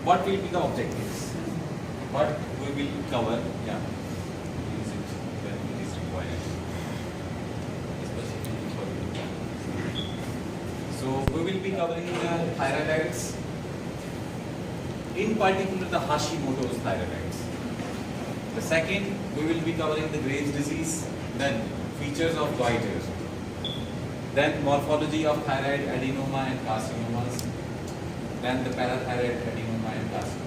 what will be the objectives? What we will cover? Yeah, use it when it is required. Especially for so we will be covering the thyroidites, in particular the Hashimoto's thyroidites. The second, we will be covering the Graves' disease, then features of goiter, then morphology of thyroid adenoma and carcinomas, then the parathyroid adenoma and carcinoma.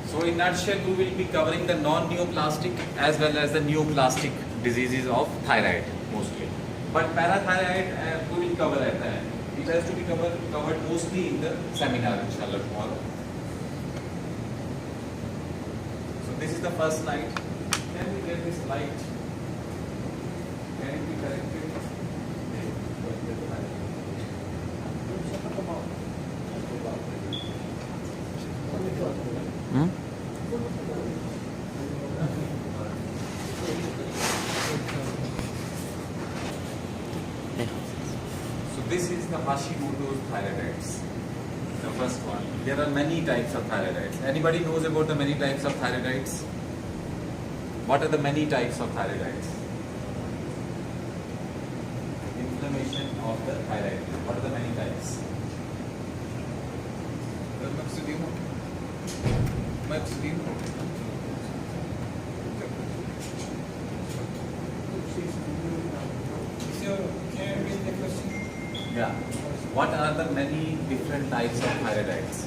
So in nutshell, we will be covering the non-neoplastic as well as the neoplastic diseases of thyroid mostly. But parathyroid we will cover at the end. It has to be covered mostly in the seminar inshallah tomorrow. So this is the first slide. Can we get this slide? Can it be corrected? So this is the Hashimoto's thyroidites, the first one. There are many types of thyroidites. Anybody knows about the many types of thyroidites? What are the many types of thyroidites? Inflammation of the thyroid. What are the many types? Yeah. What are the many different types of thyroidites?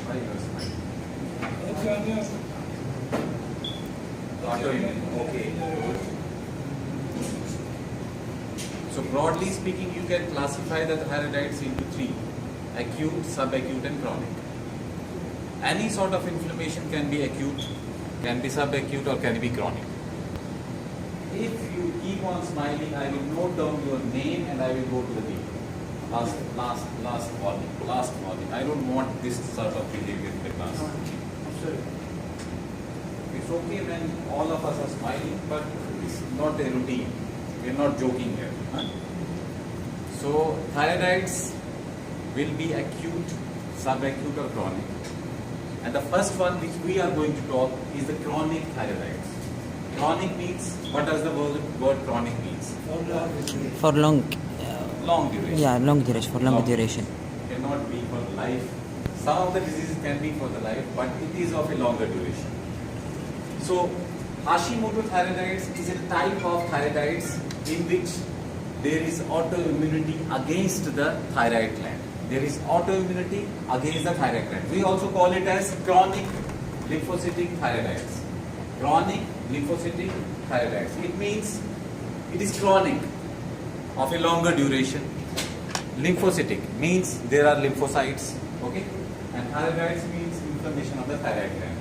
Why you are smiling? Autoimmune. Okay. So broadly speaking, you can classify the thyroidites into three: acute, subacute, and chronic. Any sort of inflammation can be acute, can be subacute, or can be chronic. If you keep on smiling, I will note down your name and I will go to the deep. Last warning. I don't want this sort of behavior in the class. It's okay when all of us are smiling, but it's not a routine. We are not joking here. Huh? So thyroidites will be acute, subacute, or chronic. And the first one which we are going to talk is the chronic thyroidites. Chronic means, what does the word chronic means? For long. Long duration. Yeah, long duration. For long duration. Cannot be for life. Some of the diseases can be for the life, but it is of a longer duration. So Hashimoto thyroidites is a type of thyroidites in which there is autoimmunity against the thyroid gland. There is autoimmunity against the thyroid gland. We also call it as chronic lymphocytic thyroiditis. Chronic lymphocytic thyroiditis. It means it is chronic, of a longer duration. Lymphocytic means there are lymphocytes, okay? And thyroiditis means inflammation of the thyroid gland.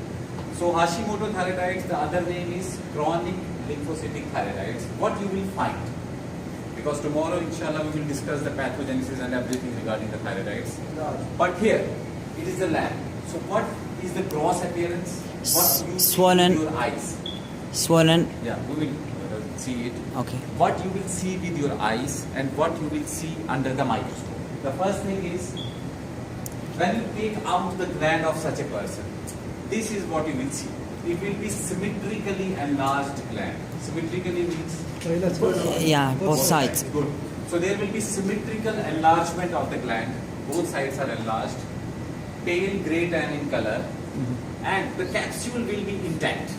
So Hashimoto thyroiditis, the other name is chronic lymphocytic thyroiditis. What you will find? Because tomorrow, inshallah, we will discuss the pathogenesis and everything regarding the thyroidites. But here, it is the lab. So what is the gross appearance? What you Swollen. see with your eyes? Swollen. Yeah, we will see it. Okay. What you will see with your eyes and what you will see under the microscope. The first thing is, when you take out the gland of such a person, this is what you will see. It will be symmetrically enlarged gland. Symmetrically means Yeah, both sides. Good. So there will be symmetrical enlargement of the gland. Both sides are enlarged, pale grey tan in color, and the capsule will be intact.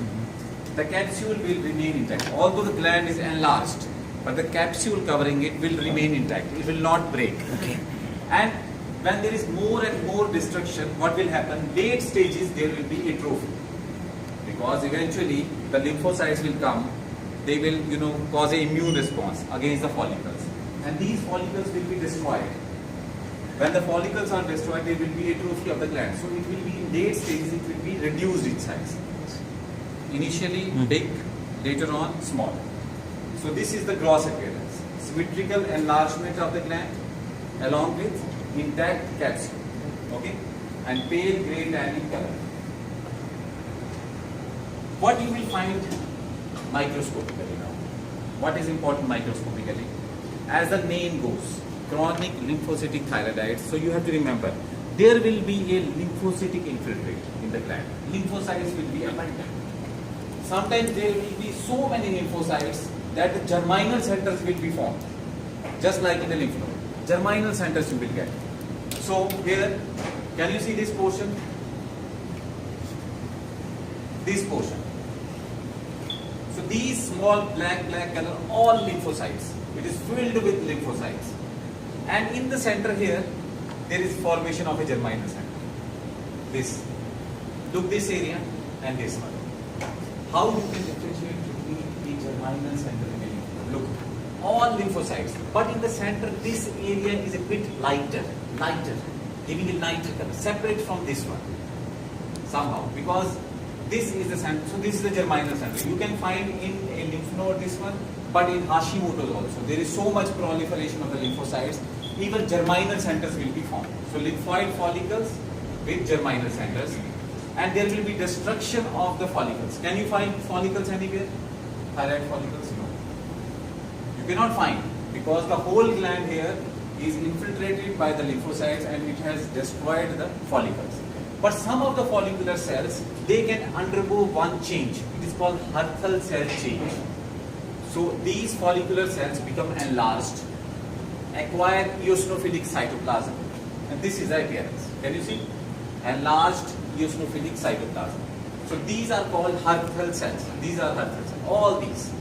The capsule will remain intact. Although the gland is enlarged, but the capsule covering it will remain intact. It will not break. Okay. And when there is more and more destruction, what will happen? Late stages there will be atrophy. Because eventually the lymphocytes will come, they will, cause an immune response against the follicles. And these follicles will be destroyed. When the follicles are destroyed, there will be atrophy of the gland. So it will be in late stages, it will be reduced in size. Initially big, later on small. So this is the gross appearance. Symmetrical enlargement of the gland along with intact capsule. Okay? And pale grey tan in color. what you will find microscopically now? What is important microscopically? As the name goes, chronic lymphocytic thyroiditis. So you have to remember, there will be a lymphocytic infiltrate in the gland. Lymphocytes will be abundant. Sometimes there will be so many lymphocytes that the germinal centers will be formed, just like in the lymph node. Germinal centers you will get. So here, can you see this portion? This portion. So these small black color, all lymphocytes. It is filled with lymphocytes. And in the center here, there is formation of a germinal center. This. Look this area and this one. How you can differentiate between the germinal center and the lymph node? Look, all lymphocytes. But in the center, this area is a bit lighter, giving a lighter color, separate from this one. Somehow, because this is the center, so this is the germinal center. You can find in a lymph node this one, but in Hashimoto's also. There is so much proliferation of the lymphocytes, even germinal centers will be formed. So lymphoid follicles with germinal centers, and there will be destruction of the follicles. Can you find follicles anywhere? Thyroid follicles? No. You cannot find, because the whole gland here is infiltrated by the lymphocytes and it has destroyed the follicles. But some of the follicular cells, they can undergo one change. It is called Hurthal cell change. So these follicular cells become enlarged, acquire eosinophilic cytoplasm, and this is the appearance. Can you see? Enlarged eosinophilic cytoplasm. So these are called Hurthal cells. These are Hurthal cells. All these.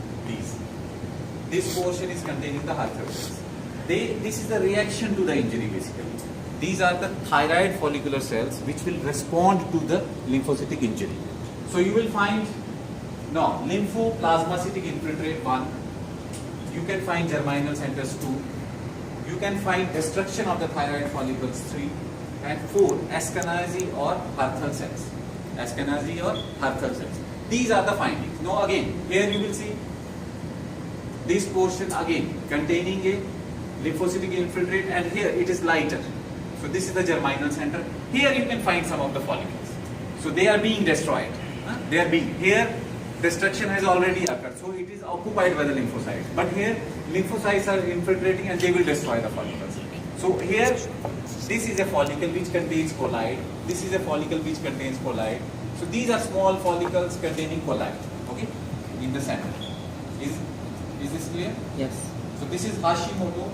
This portion is containing the Hurthal cells. This is the reaction to the injury basically. These are the thyroid follicular cells which will respond to the lymphocytic injury. So you will find lymphoplasmacytic infiltrate 1. You can find germinal centers 2. You can find destruction of the thyroid follicles 3. And 4, Ashkenazi or Hurthal cells. Ashkenazi or Hurthal cells. These are the findings. Now again, here you will see this portion again containing a lymphocytic infiltrate, and here it is lighter. So this is the germinal center. Here you can find some of the follicles. So they are being destroyed. Here destruction has already occurred. So it is occupied by the lymphocytes. But here lymphocytes are infiltrating and they will destroy the follicles. So here this is a follicle which contains colloid. This is a follicle which contains colloid. So these are small follicles containing colloid. Okay, in the center. Is this clear? Yes. So this is Hashimoto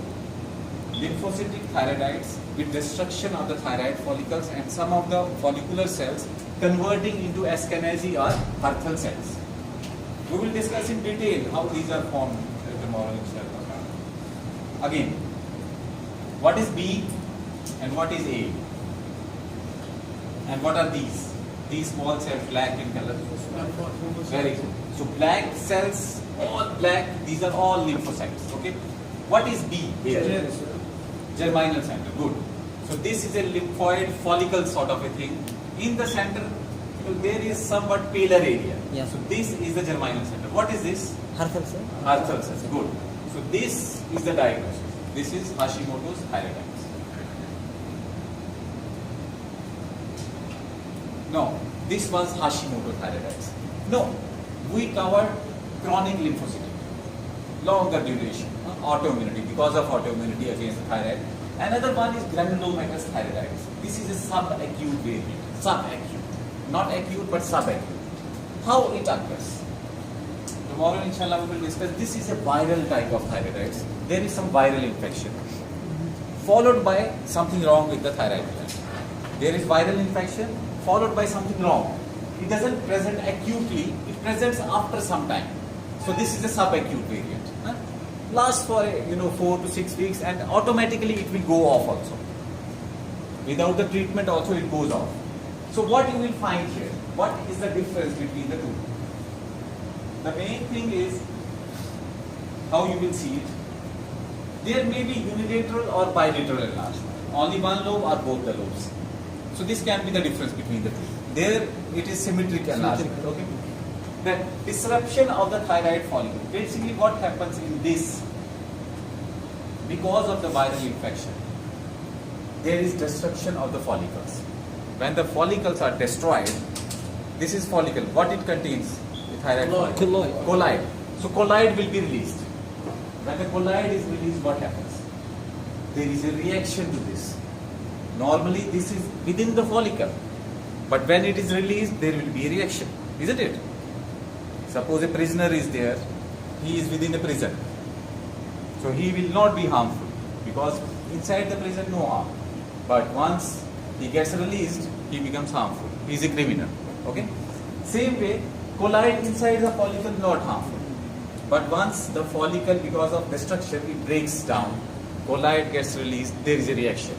lymphocytic thyroiditis with destruction of the thyroid follicles and some of the follicular cells converting into Ashkenazi or Hurthal cells. We will discuss in detail how these are formed tomorrow inshallah. Again, what is B and what is A? And what are these? These small cells, black in color. Very good. So black cells, all black, these are all lymphocytes. Okay. What is B here? Germinal center. Good. So this is a lymphoid follicle sort of a thing. In the center, there is somewhat paler area. Yeah. So this is the germinal center. What is this? Hurthal cell. Hurthal cells. Good. So this is the diagnosis. This is Hashimoto's thyroiditis. No, this was Hashimoto thyroiditis. No, we covered chronic lymphocytic, longer duration, autoimmunity, because of autoimmunity against the thyroid. Another one is granulomatous thyroiditis. This is a subacute variant, subacute, not acute but subacute. How it occurs? Tomorrow, inshallah, we will discuss. This is a viral type of thyroiditis. There is some viral infection, followed by something wrong with the thyroid gland. There is viral infection, followed by something wrong. It doesn't present acutely, it presents after some time. So this is a subacute variant. Lasts for 4 to 6 weeks and automatically it will go off also. Without the treatment also it goes off. So what you will find here? What is the difference between the two? The main thing is how you will see it. There may be unilateral or bilateral enlargement. Only one lobe or both the lobes. So this can be the difference between the two. There it is symmetric enlargement. Okay. The disruption of the thyroid follicle. Basically what happens in this, because of the viral infection, there is destruction of the follicles. When the follicles are destroyed, this is follicle. What it contains? thyroid follicle? Colloid. So colloid will be released. When the colloid is released, what happens? There is a reaction to this. Normally this is within the follicle, but when it is released, there will be a reaction, isn't it? Suppose a prisoner is there, he is within the prison. So he will not be harmful because inside the prison no harm. But once he gets released, he becomes harmful. He is a criminal. Okay? Same way, colloid inside the follicle not harmful. But once the follicle, because of destruction, it breaks down, colloid gets released, there is a reaction.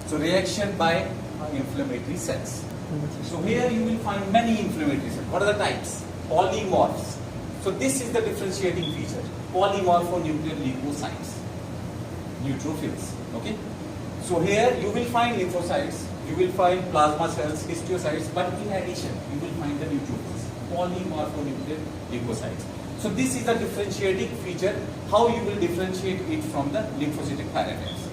So reaction by inflammatory cells. So here you will find many inflammatory cells. What are the types? Polymorphs. So this is the differentiating feature. Polymorphonuclear leukocytes. Neutrophils. Okay? So here you will find lymphocytes, you will find plasma cells, histiocytes, but in addition you will find the neutrophils. Polymorphonuclear leukocytes. So this is the differentiating feature, how you will differentiate it from the lymphocytic thyroiditis.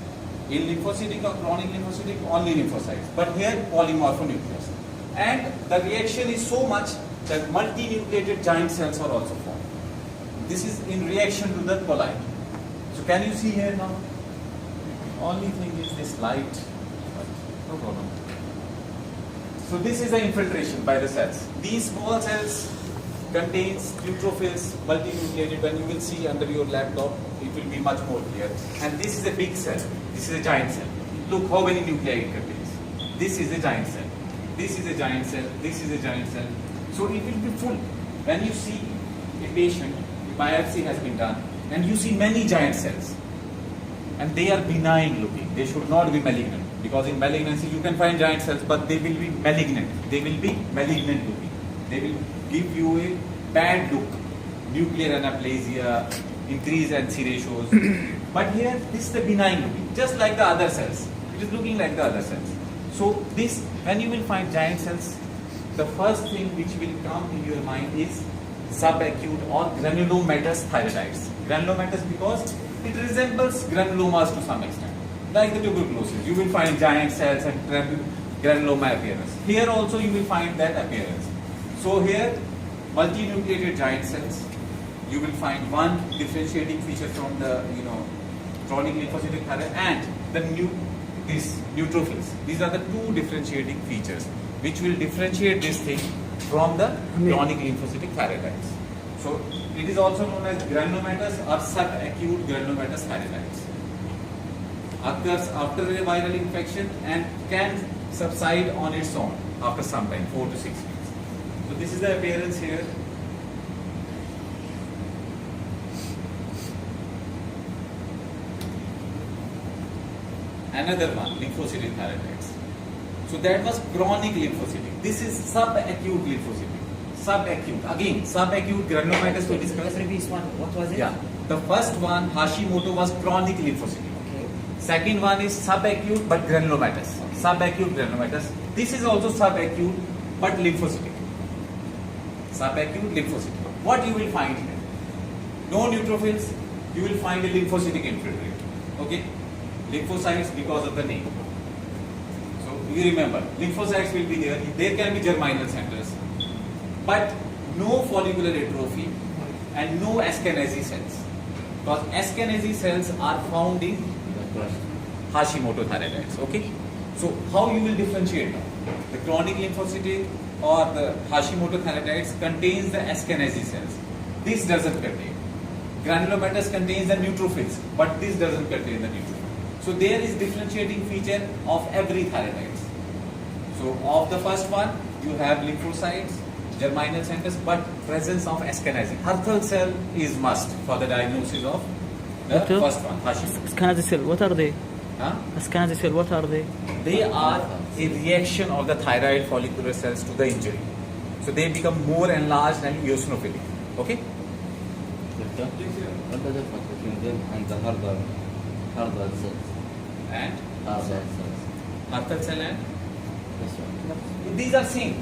In lymphocytic or chronic lymphocytic, only lymphocytes. But here polymorphonucleus. And the reaction is so much that multinucleated giant cells are also formed. This is in reaction to the colloid. So can you see here now? Only thing is this light, but no problem. So this is the infiltration by the cells. These small cells contains neutrophils, multinucleated. When you will see under your laptop, it will be much more clear. And this is a big cell. This is a giant cell. Look how many nuclei it contains. This is a giant cell. This is a giant cell. This is a giant cell. So it will be full. When you see a patient, a biopsy has been done, and you see many giant cells, and they are benign looking. They should not be malignant, because in malignancy you can find giant cells, but they will be malignant. They will be malignant looking. They will give you a bad look, nuclear anaplasia, increased NC ratios. But here, this is the benign looking, just like the other cells. It is looking like the other cells. So this, when you will find giant cells, the first thing which will come in your mind is subacute or granulomatous thyroiditis. Granulomatous because it resembles granulomas to some extent. Like the tuberculosis, you will find giant cells and granuloma appearance. Here also you will find that appearance. So here, multinucleated giant cells, you will find one differentiating feature from the chronic lymphocytic thyroid and the neutrophils. These are the two differentiating features which will differentiate this thing from the chronic lymphocytic thyroiditis. So it is also known as granulomatous or subacute granulomatous thyroiditis. Occurs after a viral infection and can subside on its own after some time, 4 to 6 weeks. So this is the appearance here. Another one, lymphocytic thyroiditis. So that was chronic lymphocytic. This is subacute lymphocytic. Subacute. Again, subacute granulomatous we discussed. The previous one, what was it? Yeah. The first one, Hashimoto, was chronic lymphocytic. Okay. Second one is subacute but granulomatous. Subacute granulomatous. This is also subacute but lymphocytic. Subacute lymphocytic. What you will find here? No neutrophils. You will find a lymphocytic infiltrate. Okay. Lymphocytes because of the name. So you remember, lymphocytes will be there. There can be germinal centers, but no follicular atrophy and no Ashkenazi cells. Because Ashkenazi cells are found in Hashimoto thyroiditis. Okay. So how you will differentiate now? The chronic lymphocytic or the Hashimoto thyroiditis contains the Ashkenazi cells. This doesn't contain. Granulomatous contains the neutrophils, but this doesn't contain the neutrophils. So there is differentiating feature of every thyroiditis. So of the first one, you have lymphocytes, germinal centers, but presence of Ashkenazi. Hurthal cell is must for the diagnosis of the Doctor? first one, Hashimoto. Ashkenazi cell, what are they? Huh? Ashkenazi cell, what are they? They are a reaction of the thyroid follicular cells to the injury. So they become more enlarged and eosinophilic. Okay? Doctor, what is the difference between them and the Hurthal cells? And Hurthal cells. Hurthal cell and This one. these are same.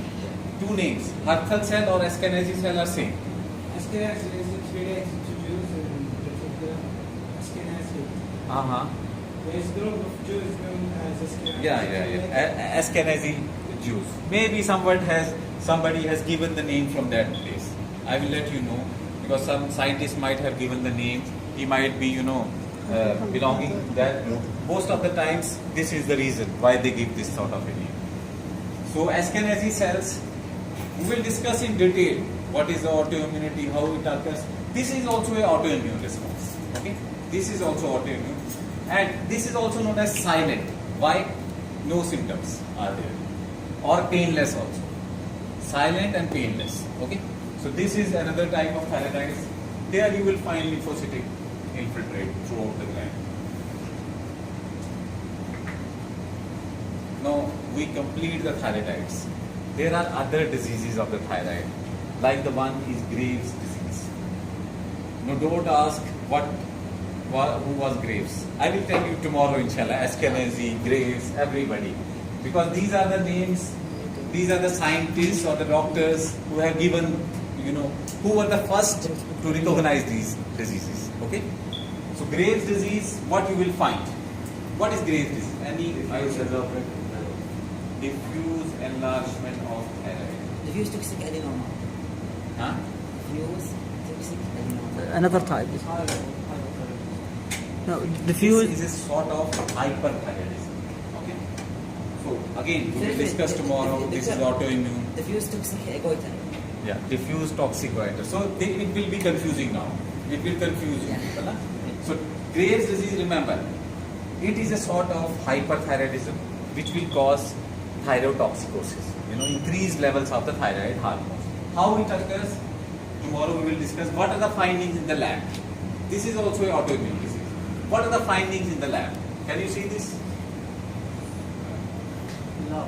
Two names. Hurthal cell or Ashkenazi cell are same. Ashkenazi is related to Jews and Ashkenazi. Uh-huh. There is a group of Jews known as Ashkenazi. Ashkenazi Jews. Maybe somebody has given the name from that place. I will let you know, because some scientists might have given the name. He might be, belonging to that group. Most of the times, this is the reason why they give this sort of a name. So Ashkenazi cells, we will discuss in detail what is the autoimmunity, how it occurs. This is also an autoimmune response. Okay, this is also autoimmune, and this is also known as silent. Why? No symptoms are there, or painless also. Silent and painless. Okay, so this is another type of thyroiditis. There you will find lymphocytic infiltrate throughout the gland. Now we complete the thyroiditis. There are other diseases of the thyroid, like the one is Graves' disease. Now don't ask who was Graves. I will tell you tomorrow, inshallah. Ashkenazi, Graves, everybody, because these are the names. These are the scientists or the doctors who have given, who were the first to recognize these diseases. Okay. So Graves' disease, what you will find? What is Graves' disease? Diffuse enlargement of thyroid. Diffuse toxic adenoma. Huh? Diffuse toxic adenoma. Another type. No, This diffuse. is a sort of hyperthyroidism. Okay. So again, we will discuss tomorrow. This is autoimmune. Diffuse toxic goiter. Yeah, diffuse toxic goiter. So it will be confusing now. It will confuse you. Yeah. People, huh? So Graves' disease, remember, it is a sort of hyperthyroidism which will cause thyrotoxicosis. Increased levels of the thyroid hormones. How it occurs? Tomorrow we will discuss what are the findings in the lab. This is also an autoimmune disease. What are the findings in the lab? Can you see this? No.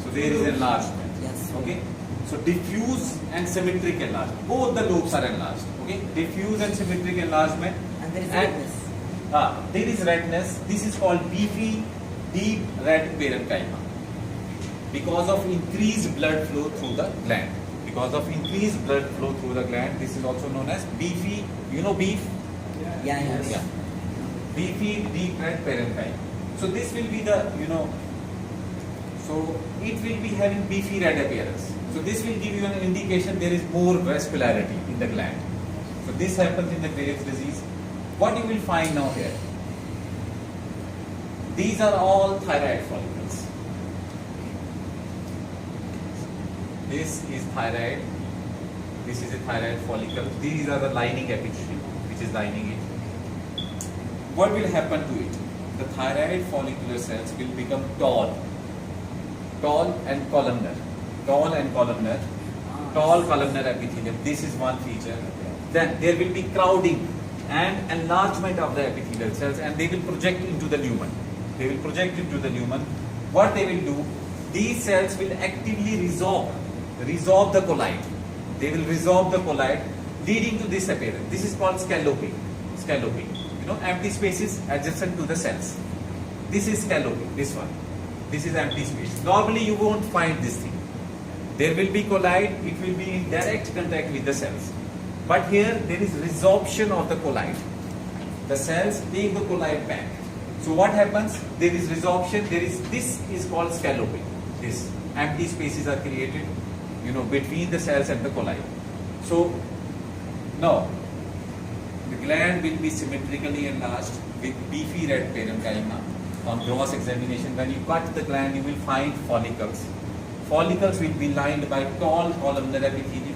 So there is enlargement. Yes. Okay. So diffuse and symmetric enlargement. Both the lobes are enlarged. Okay. Diffuse and symmetric enlargement. And there is redness. There is redness. This is called beefy, deep red parenchyma. Because of increased blood flow through the gland. Because of increased blood flow through the gland, this is also known as beefy. You know beef? Yeah. Beefy, deep red parenchyma. So this will be the, so it will be having beefy red appearance. So this will give you an indication there is more vascularity in the gland. So this happens in the Graves' disease. What you will find now here? These are all thyroid follicles. This is thyroid. This is a thyroid follicle. These are the lining epithelium, which is lining it. What will happen to it? The thyroid follicular cells will become tall and columnar. Tall columnar epithelium. This is one feature. Then there will be crowding and enlargement of the epithelial cells, and they will project into the lumen. What they will do? These cells will actively resorb the colloid. They will resorb the colloid, leading to this appearance. This is called scalloping. Empty spaces adjacent to the cells. This is scalloping. This one. This is empty space. Normally you won't find this thing. There will be colloid. It will be in direct contact with the cells. But here there is resorption of the colloid. The cells take the colloid back. So what happens? There is resorption. This is called scalloping. This empty spaces are created, between the cells and the colloid. So now the gland will be symmetrically enlarged with beefy red parenchyma. On gross examination, when you cut the gland, you will find follicles. Follicles will be lined by tall columnar epithelium.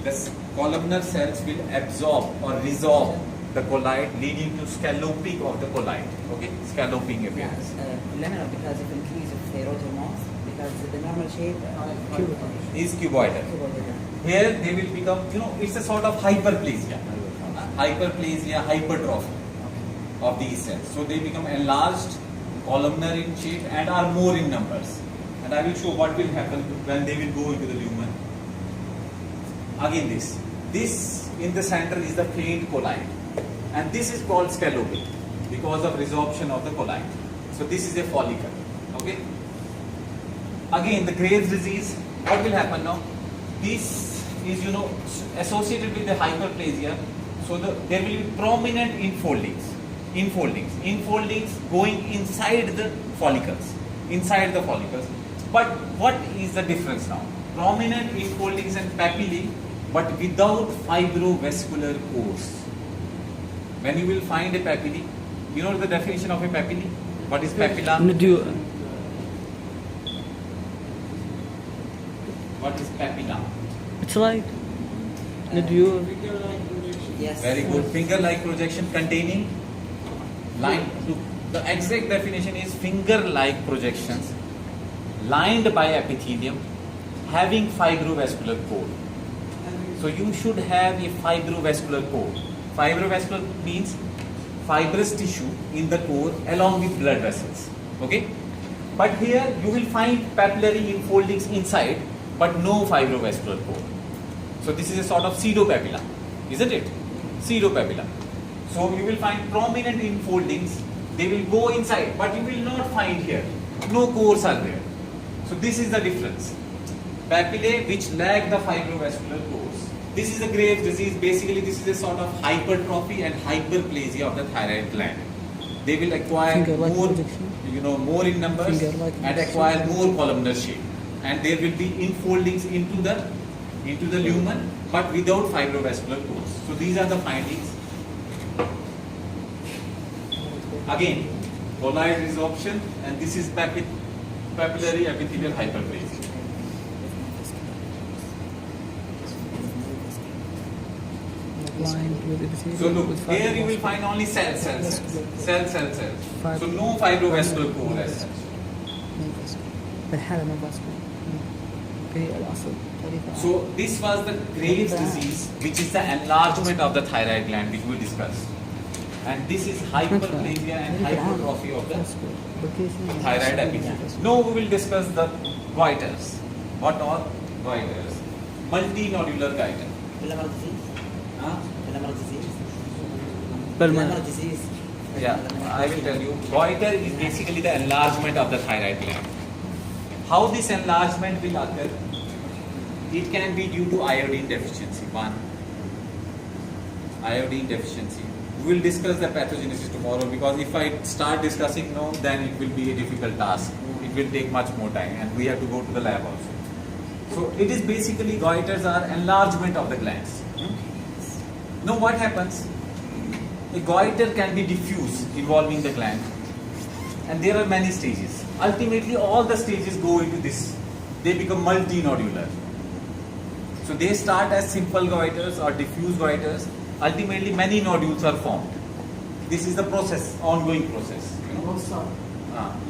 The columnar cells will absorb or resorb the colloid, leading to scalloping of the colloid. Okay, scalloping appearance. Laminar because of increase of thyroid hormones, because the normal shape Is cuboidal. Here they will become, it's a sort of hyperplasia, hypertrophy of these cells. So they become enlarged, columnar in shape, and are more in numbers. And I will show what will happen when they will go into the lumen. Again this in the center is the faint colloid, and this is called scalloping because of resorption of the colloid. So this is a follicle. Okay. Again, the Graves' disease, what will happen now? This is associated with the hyperplasia. So there will be prominent infoldings going inside the follicles. But what is the difference now? Prominent infoldings and papillae but without fibrovascular pores. When you will find a papillae, you know the definition of a papillae? What is papilla? Nodule. What is papilla? It's like nodule. Finger-like projection. Yes. Very good. Finger-like projection containing line. The exact definition is finger-like projections lined by epithelium having fibrovascular core. So you should have a fibrovascular core. Fibrovascular means fibrous tissue in the core along with blood vessels. Okay? But here you will find papillary enfoldings inside but no fibrovascular core. So this is a sort of pseudopapilla, isn't it? Pseudopapilla. So you will find prominent enfoldings, they will go inside, but you will not find here. No cores are there. So this is the difference. Papillae which lack the fibrovascular cores. This is a Graves' disease. Basically, this is a sort of hypertrophy and hyperplasia of the thyroid gland. They will acquire Finger-like more, projection. more in numbers Finger-like and acquire more columnar shape. And there will be enfoldings into the lumen, but without fibrovascular cores. So these are the findings. Again, colloid resorption, and this is papillary epithelial hyperplasia. Lined with epithelium. So look, with here you will fibrovascular. find only cells. Fib- So no fibrovascular core as such. بالحالة ما vascular. هي الأصل تعريفها. So this was the Graves' disease, which is the enlargement of the thyroid gland, which we discussed. And this is hyperplasia and hypertrophy of the thyroid epithelium. Now we will discuss the goiters. What are goiters? Multinodular goiter. Pellamard disease. Huh? Pellamard disease. Pellamard. Pellamard disease. Yeah, I will tell you. Goiter is basically the enlargement of the thyroid gland. How this enlargement will occur? It can be due to iodine deficiency. One, iodine deficiency. We will discuss the pathogenesis tomorrow, because if I start discussing now, then it will be a difficult task. It will take much more time, and we have to go to the lab also. So it is basically, goiters are enlargement of the glands. Now what happens? A goiter can be diffuse involving the gland, and there are many stages. Ultimately all the stages go into this. They become multinodular. So they start as simple goiters or diffuse goiters. Ultimately many nodules are formed. This is the process, ongoing process. Both sides.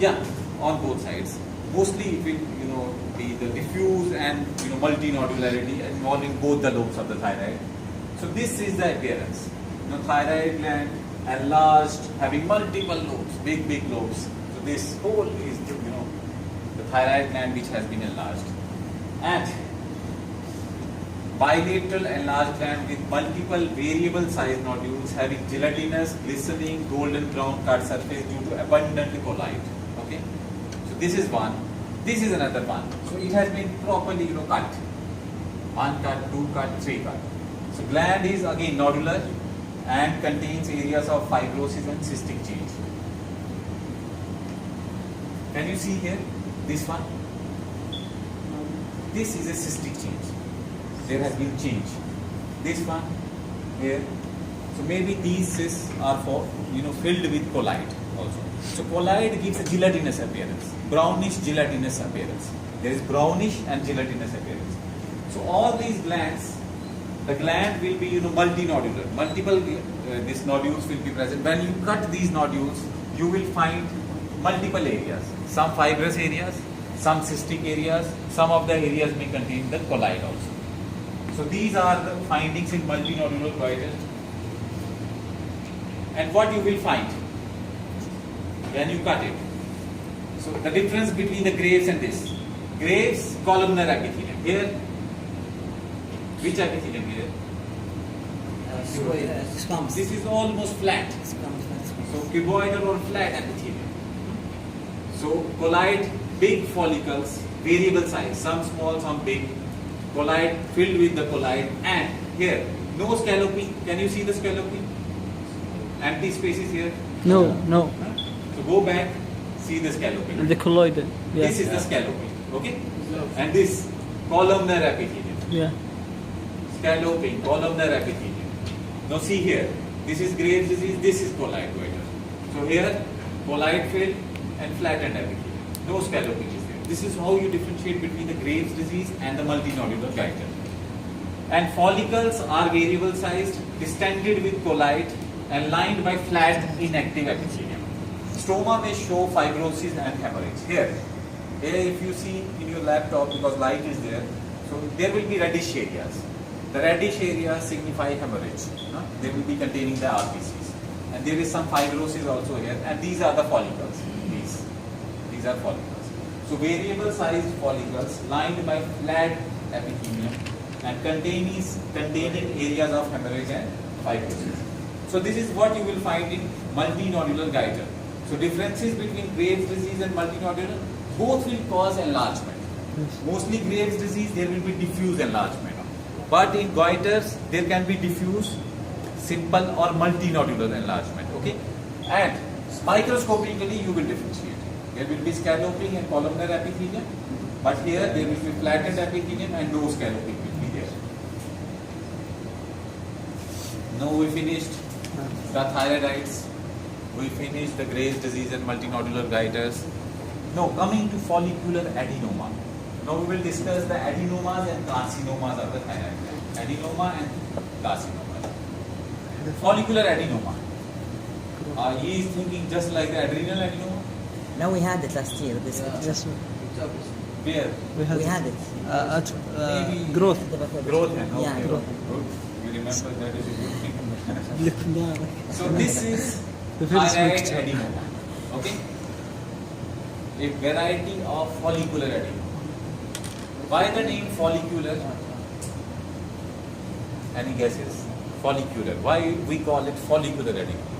Yeah, on both sides. Mostly it will be the diffuse and multinodularity involving both the lobes of the thyroid. So this is the appearance. Thyroid gland enlarged, having multiple lobes, big lobes. So this whole is the thyroid gland which has been enlarged. And bilateral enlarged gland with multiple variable size nodules having gelatinous, glistening, golden brown cut surface due to abundant colloid. Okay, so this is one. This is another one. So it has been properly cut. 1 cut, 2 cut, 3 cut. So gland is again nodular and contains areas of fibrosis and cystic change. Can you see here this one? This is a cystic change. There has been change. This one here. So maybe these cysts are filled with colloid also. So colloid gives a gelatinous appearance, brownish gelatinous appearance. There is brownish and gelatinous appearance. So all these glands, the gland will be multinodular. Multiple these nodules will be present. When you cut these nodules, you will find multiple areas. Some fibrous areas, some cystic areas. Some of the areas may contain the colloid also. So these are the findings in multinodular goiter. And what you will find when you cut it. So the difference between the Graves and this. Graves, columnar epithelium. Here, which epithelium here? Scums. This is almost flat. So cuboidal or flat epithelium. So colloid, big follicles, variable size, some small, some big. Colloid filled with the colloid, and here no scalloping. Can you see the scalloping? Empty spaces here. No. So go back, see the scalloping. The colloidal. Yeah. This is the scalloping, okay? And this columnar epithelium. Yeah. scalloping, columnar epithelium. Now see here, this is Graves' disease, this is colloid goiter. So here, colloid filled and flattened epithelium. No scalloping is there. This is how you differentiate between the Graves' disease and the multinodular goiter. And follicles are variable sized, distended with colloid and lined by flat inactive epithelium. Stroma may show fibrosis and hemorrhage. Here if you see in your laptop, because light is there, so there will be reddish areas. The reddish areas signify hemorrhage. They will be containing the RBCs. And there is some fibrosis also here, and these are the follicles. These are follicles. So variable sized follicles lined by flat epithelium and containing areas of hemorrhage and fibrosis. So this is what you will find in multinodular goiter. So differences between Graves' disease and multinodular, both will cause enlargement. Mostly Graves' disease, there will be diffuse enlargement. But in goiters, there can be diffuse, simple or multinodular enlargement. Okay? And microscopically, you will differentiate. There will be scalloping and columnar epithelium, but here there will be flattened epithelium and no scalloping will be there. Now we finished the thyroidites, we finished the Graves' disease and multinodular goiters. Now coming to follicular adenoma. Now we will discuss the adenomas and carcinomas of the thyroid gland. Adenoma and carcinoma. Follicular adenoma. He is thinking just like the adrenal adenoma. No, we had it last year. This Yes, sir. Where? We had we it. had it. At Maybe- growth. Growth and okay. Yeah, growth. Good. You remember that is a good thing. Yeah. So this is The very thyroid sweet. adenoma. Okay? A variety of follicular adenoma. Why the name follicular? Any guesses? Follicular. Why we call it follicular adenoma?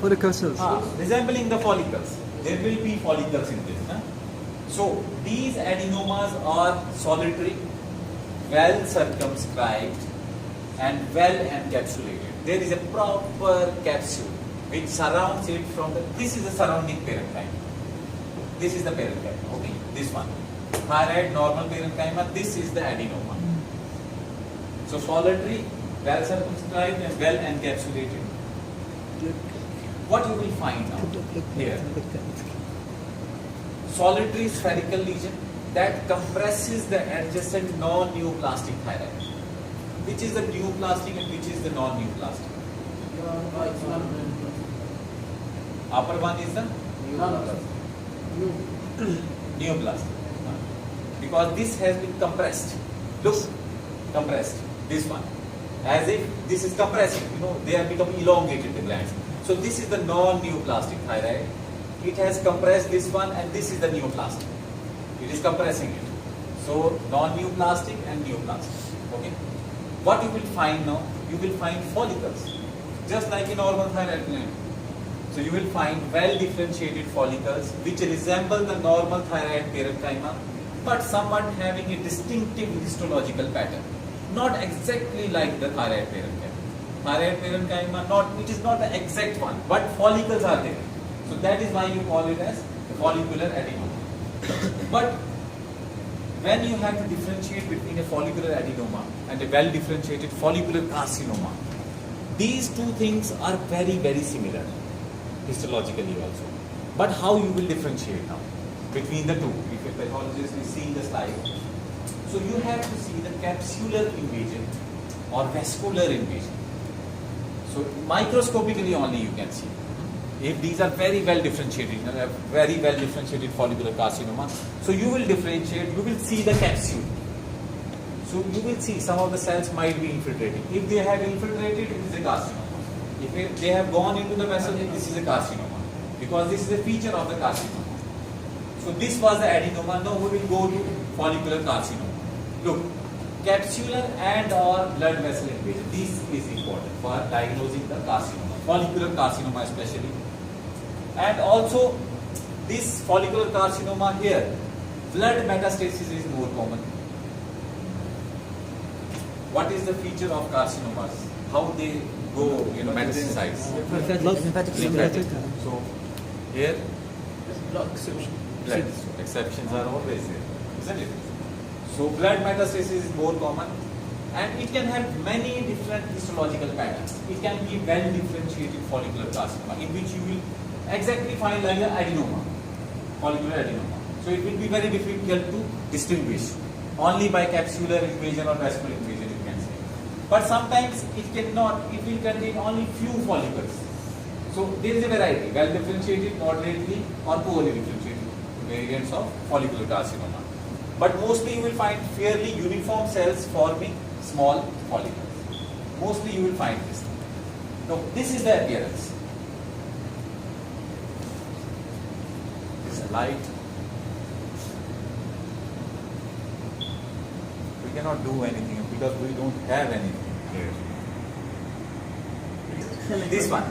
Follicle cells. Resembling the follicles. There will be follicles in this. Huh? So these adenomas are solitary, well circumscribed and well encapsulated. There is a proper capsule which surrounds it from the, this is the surrounding parenchyma. This is the parenchyma, okay, this one. Thyroid, normal parenchyma, this is the adenoma. So solitary, well circumscribed and well encapsulated. What you will find now here? Solitary spherical lesion that compresses the adjacent non-neoplastic thyroid. Which is the neoplastic and which is the non-neoplastic? Upper one is the neoplastic. Because this has been compressed. Look, compressed. This one. As if this is compressing. They have become elongated, the glands. So this is the non-neoplastic thyroid. It has compressed this one and this is the neoplastic. It is compressing it. So non-neoplastic and neoplastic. Okay. What you will find now? You will find follicles. Just like in normal thyroid gland. So you will find well differentiated follicles which resemble the normal thyroid parenchyma but somewhat having a distinctive histological pattern. Not exactly like the thyroid parenchyma. Thyroid parenchyma, it is not the exact one, but follicles are there. So that is why you call it as follicular adenoma. But when you have to differentiate between a follicular adenoma and a well differentiated follicular carcinoma, these two things are very, very similar histologically also. But how you will differentiate now between the two? If a pathologist is seeing the slide, so you have to see the capsular invasion or vascular invasion. So microscopically only you can see. If these are very well differentiated, very well differentiated follicular carcinoma, so you will differentiate, you will see the capsule. So you will see some of the cells might be infiltrating. If they have infiltrated, it is a carcinoma. If they have gone into the vessel, this is a carcinoma. Because this is a feature of the carcinoma. So this was the adenoma. Now we will go to follicular carcinoma. Look, capsular and or blood vessel invasion. This is important for diagnosing the carcinoma. Follicular carcinoma especially. And also this follicular carcinoma here, blood metastasis is more common. What is the feature of carcinomas? How they go, metastasize? Lymphatic. So here, blood. So exceptions are always there, isn't it? So blood metastasis is more common. and it can have many different histological patterns. It can be well differentiated follicular carcinoma in which you will exactly find like an adenoma, follicular adenoma. So it will be very difficult to distinguish only by capsular invasion or vascular invasion, you can say. But sometimes it cannot, it will contain only few follicles. So there is a variety, well differentiated, moderately or poorly differentiated variants of follicular carcinoma. But mostly you will find fairly uniform cells forming small follicles. Mostly you will find this. Now this is the appearance. This is light. We cannot do anything because we don't have anything here. This one.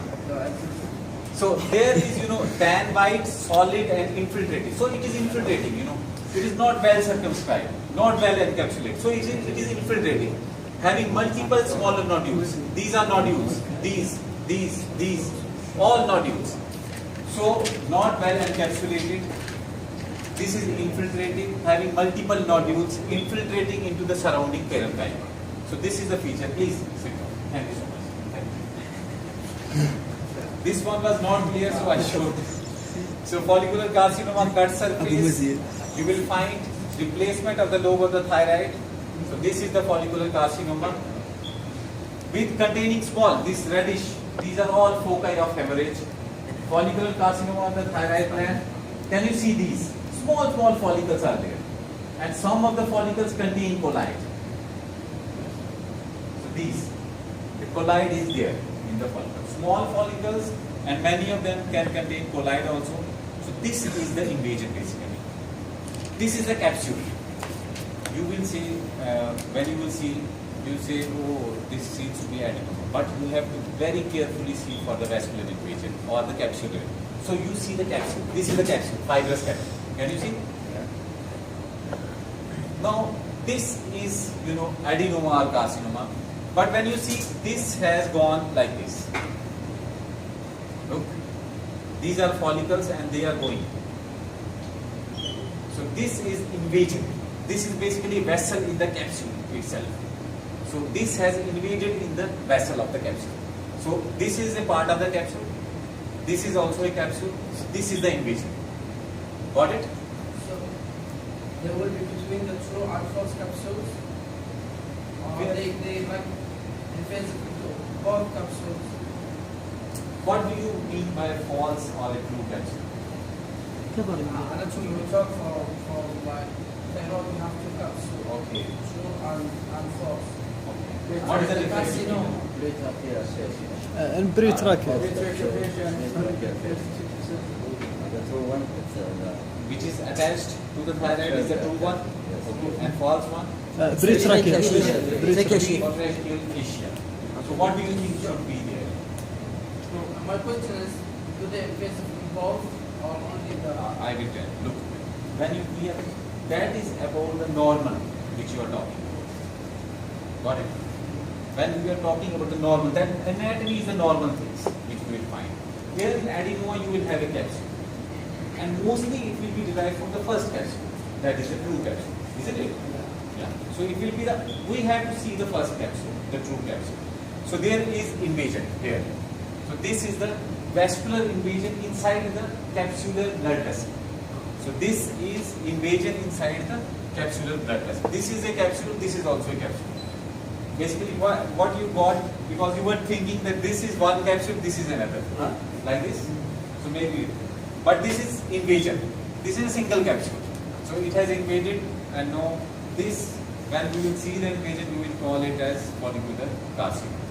So there is, tan white, solid and infiltrating. So it is infiltrating, It is not well circumscribed, not well encapsulated. So it is infiltrating, having multiple smaller nodules. These are nodules. These, all nodules. So not well encapsulated. This is infiltrating, having multiple nodules, infiltrating into the surrounding parenchyma. So this is the feature. Please sit down. Thank you so much. Thank you. This one was not clear, so I showed. So follicular carcinoma cut surface, you will find replacement of the lobe of the thyroid. So this is the follicular carcinoma with containing small, this reddish, these are all foci of hemorrhage. Follicular carcinoma of the thyroid gland. Can you see these? Small follicles are there. And some of the follicles contain colloid. So these, the colloid is there in the follicle. Small follicles and many of them can contain colloid also. So this is the invasion basically. This is the capsule. You will see, when you will see, you say, oh, this seems to be adenoma. But you have to very carefully see for the vascular invasion or the capsular. So you see the capsule. This is the capsule, fibrous capsule. Can you see? Now this is, adenoma or carcinoma. But when you see, this has gone like this. Look, these are follicles and they are going. So this is invasion. This is basically a vessel in the capsule itself. So this has invaded in the vessel of the capsule. So this is a part of the capsule. This is also a capsule. This is the invasion. Got it? So there will be between the true and false capsules, or they like invasive to both capsules. What do you mean by false or a true capsule? And actually we talk for like thyroid, we have two capsules. Okay. True and false. Okay. What is the difference? البريتراكيا Which is attached to the thyroid is the true one, and false one? بريتراكيا Tracheal fascia. So what do you think should be there? So my question is, do they invasive in both or only the? I will tell. Look, when you hear, that is about the normal which you are talking about. Got it? When we are talking about the normal, that anatomy is the normal things which we will find. Here in adenoma you will have a capsule. And mostly it will be derived from the first capsule. That is the true capsule. Isn't it? Yeah. So it will be the, we have to see the first capsule, the true capsule. So there is invasion here. So this is the vascular invasion inside the capsular blood vessel. So this is invasion inside the capsular blood vessel. This is a capsule, this is also a capsule. Basically what you got, because you were thinking that this is one capsule, this is another. Like this. So maybe, but this is invasion. This is a single capsule. So it has invaded, and now this, when we will see the invasion, we will call it as follicular carcinoma.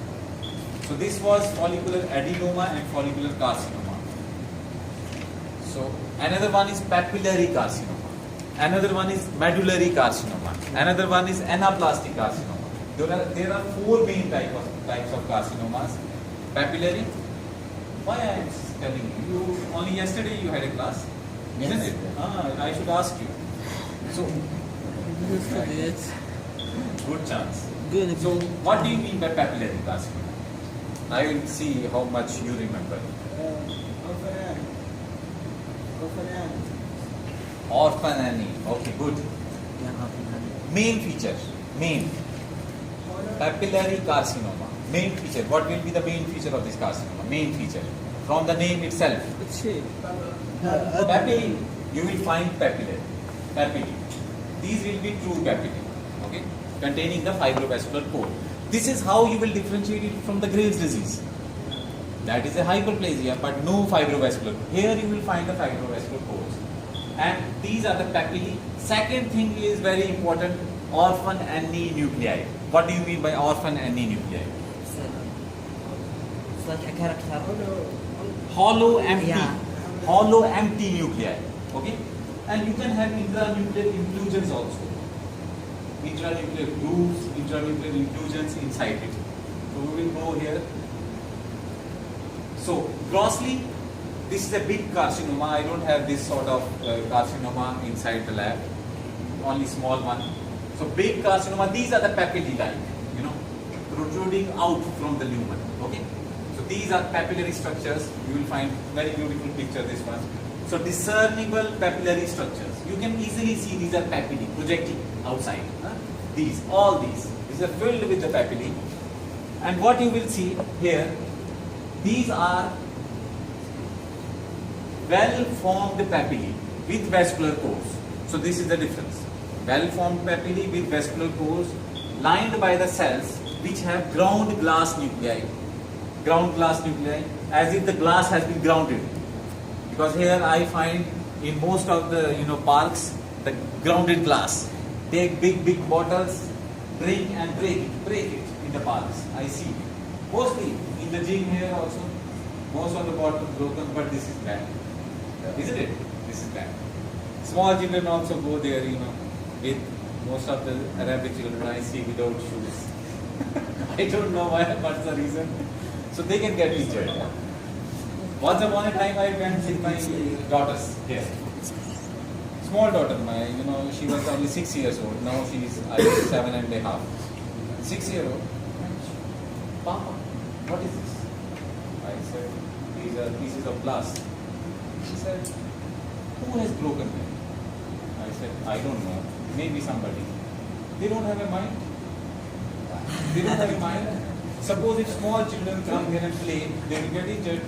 So this was follicular adenoma and follicular carcinoma. So another one is papillary carcinoma. Another one is medullary carcinoma. Another one is anaplastic carcinoma. There are four main types of carcinomas. Papillary. Why I am telling you? Only yesterday you had a class, isn't it? I should ask you. So good chance. Good. So what do you mean by papillary carcinoma? I will see how much you remember. Orphanani. Okay, good. Main feature. Main. papillary carcinoma. Main feature. What will be the main feature of this carcinoma? Main feature. From the name itself. Papillae. You will find papillae. Papillae. These will be true papillae. Okay. Containing the fibrovascular core. This is how you will differentiate it from the Graves' disease. That is a hyperplasia, but no fibrovascular. Here you will find the fibrovascular cores. And these are the papillae. Second thing is very important, orphan Anne nuclei. What do you mean by orphan Anne nuclei? It's like a character. Hollow, empty. Yeah. Hollow, empty nuclei. Okay? And you can have intranuclear inclusions also. Intranuclear grooves, intranuclear inclusions inside it. So we will go here. So, grossly, this is a big carcinoma. I don't have this sort of carcinoma inside the lab. Only small one. So, big carcinoma, these are the papillae like, protruding out from the lumen. Okay? So, these are papillary structures. You will find very beautiful picture, this one. So, discernible papillary structures. You can easily see these are papillae projecting outside. These, all these are filled with the papillae. And what you will see here, these are well-formed papillae with vascular cores. So this is the difference. Well-formed papillae with vascular cores lined by the cells which have ground glass nuclei. Ground glass nuclei, as if the glass has been grounded. Because here I find in most of the parks the grounded glass. Take big bottles, drink and break it in the parks. I see. Mostly in the gym here also, most of the bottles broken, but this is bad. Isn't it? This is bad. Small children also go there, with most of the Arabic children I see without shoes. I don't know what's the reason. So they can get injured. Once upon a time I went with my daughters here. Small daughter, she was only 6 years old. Now she is 7.5. 6 years old. Papa, what is this? I said, these are pieces of glass. She said, who has broken them? I said, I don't know. Maybe somebody. They don't have a mind. They don't have a mind. Suppose if small children come here and play, they will get injured.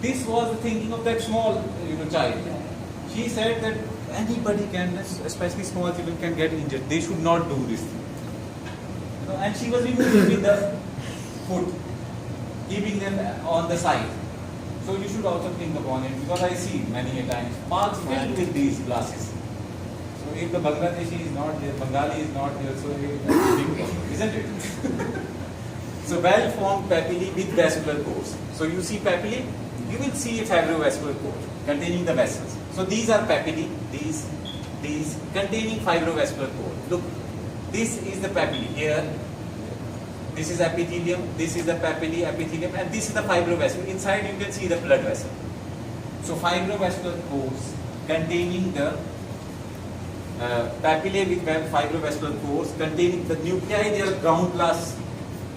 This was the thinking of that small child. She said that anybody can, especially small children, can get injured. They should not do this thing. And she was removing with the foot, keeping them on the side. So you should also think upon it, because I see many a times parks filled with these glasses. So if the Bangladeshi is not there, Bengali is not there, so that's a big problem, isn't it? So well-formed papillae with vascular cores. So you see papillae, you will see a fibrovascular core containing the vessels. So these are papillae, these containing fibrovascular core. Look, this is the papillae here. This is epithelium, this is the papillae epithelium, and this is the fibrovascular. Inside you can see the blood vessel. So fibrovascular cores containing the papillae with fibrovascular cores containing the nuclei. They are ground glass,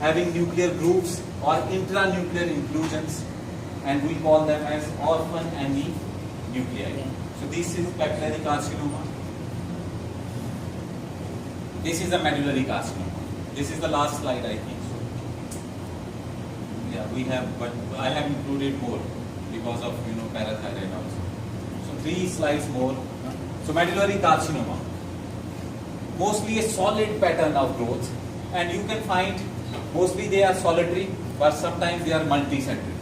having nuclear grooves or intranuclear inclusions, and we call them as orphan Anne nuclei. So this is papillary carcinoma. This is the medullary carcinoma. This is the last slide, I think so. Yeah, we have, but I have included more because of parathyroid also. So 3 slides more. So medullary carcinoma, mostly a solid pattern of growth, and you can find mostly they are solitary, but sometimes they are multicentric.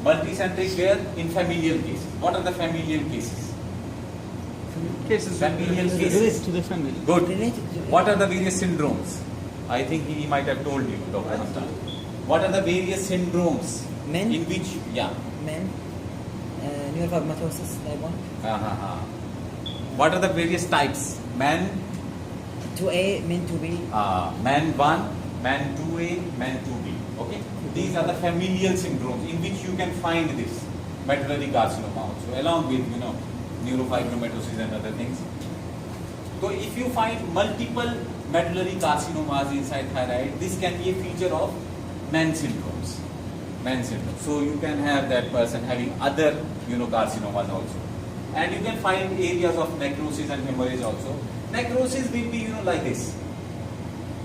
Multicentric where? In familial cases. What are the familial cases? Familial cases. Related to the family. Good. Related to What are the various syndromes? I think he might have told you, Dr. Hassan. What are the various syndromes Men? in which, Men, neurofibromatosis type 1, what are the various types? Men, 2A, men 2B. men 1, men 2A, men 2B. Okay? These are the familial syndromes in which you can find this medullary carcinoma also, along with neurofibromatosis and other things. So if you find multiple medullary carcinomas inside thyroid, this can be a feature of men syndromes. Men syndrome. So you can have that person having other carcinomas also. And you can find areas of necrosis and hemorrhage also. Necrosis will be like this.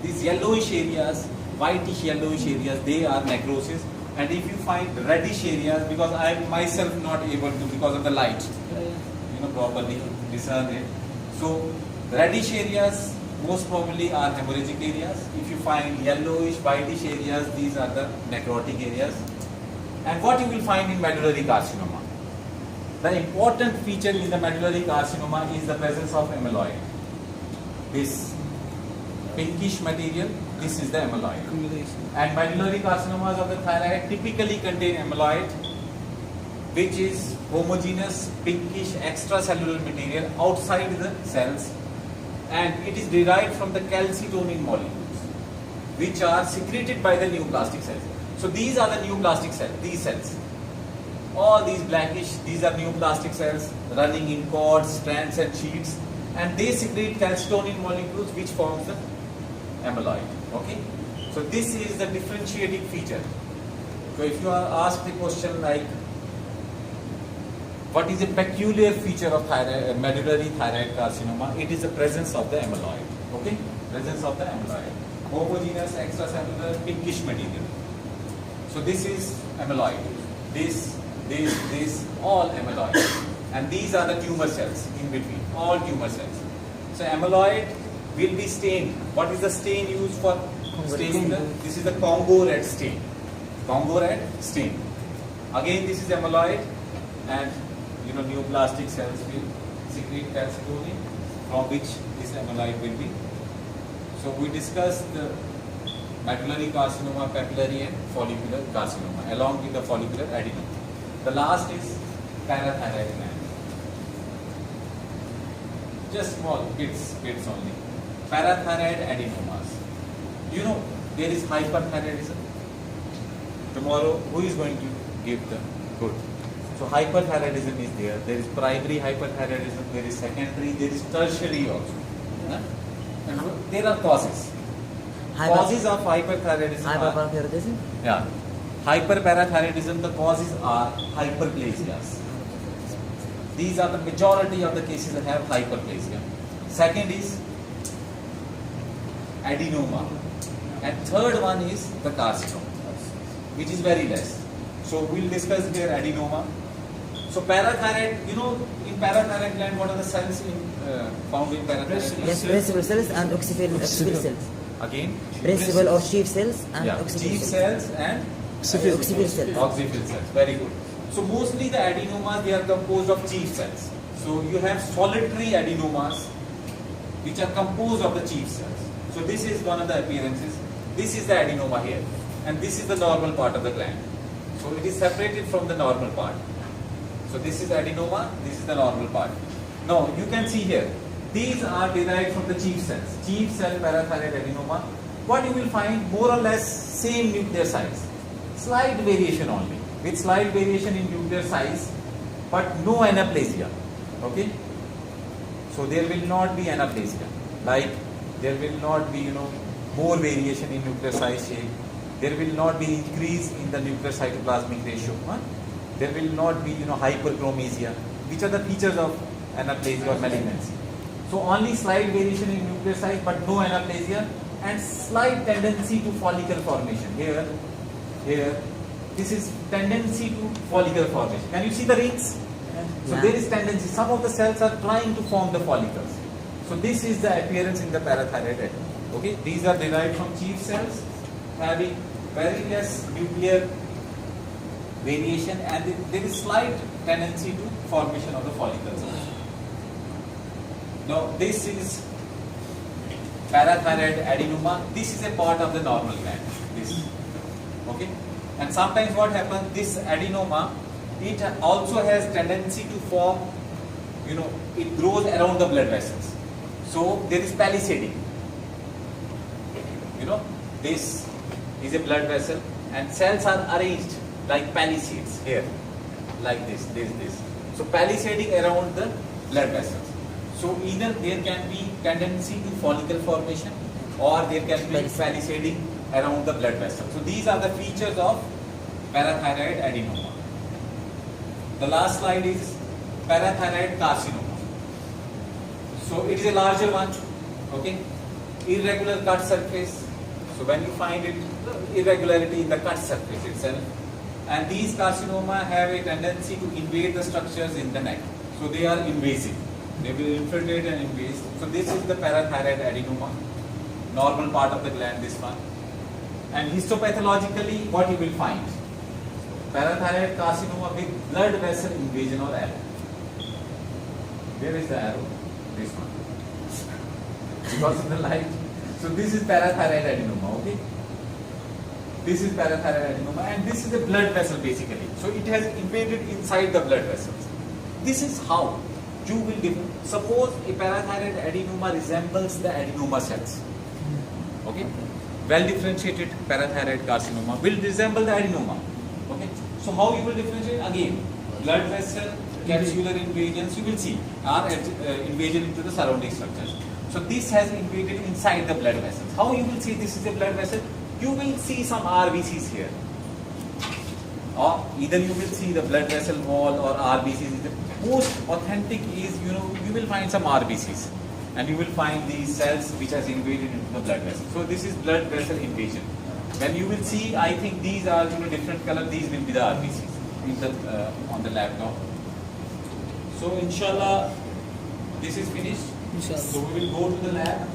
These yellowish areas, whitish yellowish areas, they are necrosis. And if you find reddish areas, because I am myself not able to, because of the light, properly discern it. So reddish areas most probably are hemorrhagic areas. If you find yellowish, whitish areas, these are the necrotic areas. And what you will find in medullary carcinoma? The important feature in the medullary carcinoma is the presence of amyloid. This pinkish material, this is the amyloid. And medullary carcinomas of the thyroid typically contain amyloid, which is homogeneous pinkish extracellular material outside the cells, and it is derived from the calcitonin molecules, which are secreted by the neoplastic cells. So these are the neoplastic cells, these cells. All these blackish, these are neoplastic cells running in cords, strands and sheets, and they secrete calcitonin molecules which forms the amyloid. Okay? So this is the differentiating feature. So if you are asked the question like, what is a peculiar feature of medullary thyroid carcinoma? It is the presence of the amyloid. Okay? Presence of the amyloid. Homogeneous extracellular pinkish material. So this is amyloid. This, all amyloid. And these are the tumor cells in between, all tumor cells. So amyloid will be stained. What is the stain used for staining? This is the Congo red stain. Congo red stain. Again, this is amyloid, and neoplastic cells will secrete calcitonin, from which this amyloid will be. So we discussed the medullary carcinoma, papillary and follicular carcinoma, along with the follicular adenoma. The last is parathyroid gland. Just small bits only. Parathyroid adenomas. There is hyperthyroidism. Tomorrow, who is going to give the good? So hyperthyroidism is there. There is primary hyperthyroidism. There is secondary. There is tertiary also. And there are causes. Causes of hyperthyroidism. Hyperparathyroidism? Yeah. Hyperparathyroidism, the causes are hyperplasias. These are the majority of the cases that have hyperplasia. Second is adenoma. And third one is the carcinoma, which is very less. So we'll discuss here adenoma. So parathyroid, in parathyroid gland, what are the cells found in parathyroid gland? Yes, principal cells and oxyphil cells. Again? Principal or chief cells and oxyphil chief cells and oxyphil cells. Oxyphil cells. Very good. So mostly the adenomas, they are composed of chief cells. So you have solitary adenomas which are composed of the chief cells. So this is one of the appearances. This is the adenoma here, and this is the normal part of the gland. So it is separated from the normal part. So this is adenoma, this is the normal part. Now you can see here, these are derived from the chief cells. Chief cell parathyroid adenoma. What you will find, more or less same nuclear size. Slight variation only. With slight variation in nuclear size, but no anaplasia. Okay? So there will not be anaplasia. Like there will not be, more variation in nuclear size shape. There will not be increase in the nuclear cytoplasmic ratio. There will not be, hyperchromasia, which are the features of anaplasia or malignancy. So only slight variation in nuclear size, but no anaplasia, and slight tendency to follicle formation. Here, this is tendency to follicle formation. Can you see the rings? So there is tendency. Some of the cells are trying to form the follicles. So this is the appearance in the parathyroid adenoma. Okay, these are derived from chief cells having very less nuclear variation, and there is slight tendency to formation of the follicles. Now this is parathyroid adenoma. This is a part of the normal gland. This, okay, and sometimes what happens? This adenoma, it also has tendency to form. It grows around the blood vessels. So there is palisading. This is a blood vessel, and cells are arranged like palisades here, like this. So palisading around the blood vessels. So either there can be tendency to follicle formation, or there can be palisading around the blood vessel. So these are the features of parathyroid adenoma. The last slide is parathyroid carcinoma. So it is a larger one. Okay. irregular cut surface. So when you find it, irregularity in the cut surface itself, and these carcinoma have a tendency to invade the structures in the neck. So they are invasive. They will infiltrate and invade. So this is the parathyroid adenoma, normal part of the gland, this one. And histopathologically, what you will find? Parathyroid carcinoma with blood vessel invasion or arrow. Where is the arrow? This one. Because of the light. So this is parathyroid adenoma, okay? This is parathyroid adenoma, and this is a blood vessel basically. So it has invaded inside the blood vessels. This is how you will suppose a parathyroid adenoma resembles the adenoma cells. Okay? Well differentiated parathyroid carcinoma will resemble the adenoma. Okay? So how you will differentiate? Again, blood vessel, capsular invasions, you will see are invasion into the surrounding structures. So this has invaded inside the blood vessels. How you will see this is a blood vessel? You will see some RBCs here. Or either you will see the blood vessel wall or RBCs. The most authentic is, you will find some RBCs. And you will find these cells which has invaded into the blood vessel. So this is blood vessel invasion. When you will see, I think these are different color. These will be the RBCs in the, on the laptop. So inshallah, this is finished. İnşallah. So we will go to the lab.